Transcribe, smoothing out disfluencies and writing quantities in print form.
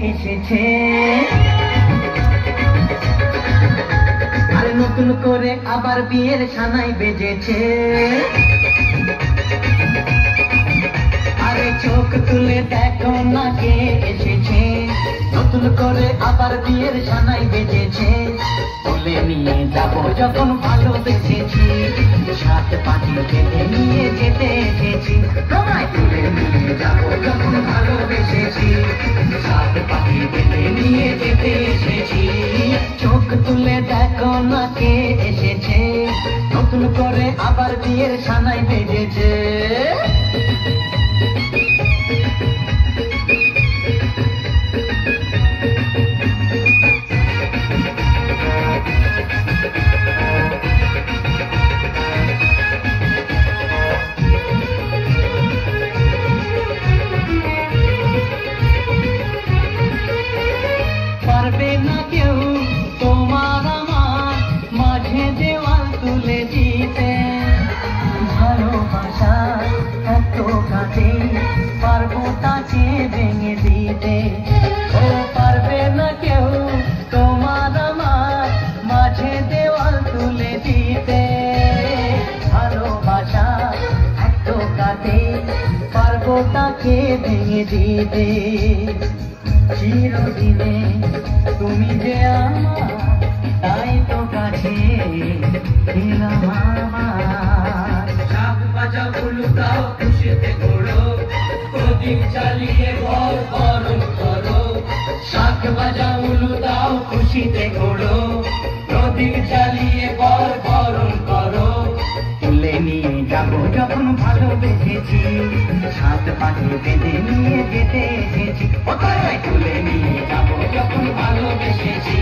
এসেছে আর নতুন করে আবার বিয়ের সানাই বেজেছে আরে চোখ তুলে দেখো না কে এসেছে নতুন করে আবার বিয়ের সানাই বেজেছে তুলে নিয়ে যাবো যখন ভালোবেসেছি সাত পাখি বেঁধে নিয়ে যেতে এসেছি তোমায় তুলে নিয়ে যাবো যখন ভালোবেসেছি সাত পাখি বেঁধে নিয়ে যেতে এসেছি চোখ তুলে দেখো না কে এসেছে নতুন করে আবার বিয়ের সানাই বেজেছে পারবে না কেউ তোমার আমার মাঝে দেওয়াল তুলে দিতে ভালোবাসা এত কাছে পারবো তাকে ভেঙে দিতে ও পারবে না কেউ তোমার আমার মাঝে দেওয়াল তুলে দিতে ভালোবাসা এত কাছে পারবো তাকে ভেঙে দিতে চিরদিনে তুমি যে আমার তাই তো কাছে এলাম আমার শাক ভাজা উলুদাও খুশিতে ঘোড়ো প্রদীপ জ্বালিয়ে ঘর বরণ করো শাক ভাজা উলুদাও খুশিতে ঘোড়ো প্রদীপ জ্বালিয়ে ঘর বরণ করো তুলে নিয়ে যাবো যখন ভালোবেসেছি সাত পাখি বেঁধে নিয়ে যেতে এসেছি তুলে নিয়ে যাবো যখন ভালোবেসেছি